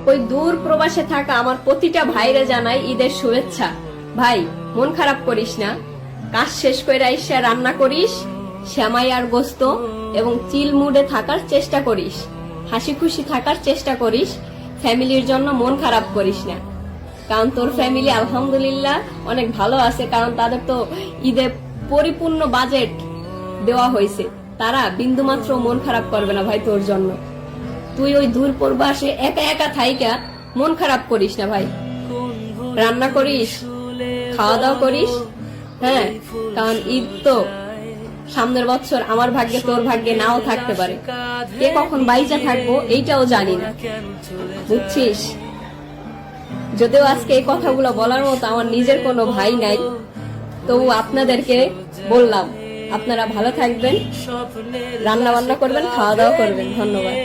ওই দূর প্রবাসে থাকা আমার প্রতিটা ভাইরে জানাই ঈদের শুভেচ্ছা। ভাই, মন খারাপ করিস না, কাজ শেষ করে এসে রান্না করিস, শ্যামাই আর গোস্ত এবং চিল মুডে থাকার চেষ্টা করিস, হাসি খুশি থাকার চেষ্টা করিস, ফ্যামিলির জন্য মন খারাপ করিস না। কারণ তোর ফ্যামিলি আলহামদুলিল্লাহ অনেক ভালো আছে, কারণ তাদের তো ঈদে পরিপূর্ণ বাজেট দেওয়া হয়েছে, তারা বিন্দুমাত্র মন খারাপ করবে না ভাই তোর জন্য। তুই ওই দূর প্রবাসে একা একা থাইকা মন খারাপ করিস না ভাই, রান্না করিস, খাওয়া দাওয়া করিস। হ্যাঁ, কারণ ঈদ তো সামনের বছর আমার ভাগ্যে তোর ভাগ্যে নাও থাকতে পারে, কে কখন বাইচা থাকবো এইটাও জানি না, বুঝছিস? যদিও আজকে এই কথাগুলো বলার মতো আমার নিজের কোনো ভাই নাই, তবু আপনাদেরকে বললাম, আপনারা ভালো থাকবেন, রান্না বান্না করবেন, খাওয়া দাওয়া করবেন। ধন্যবাদ।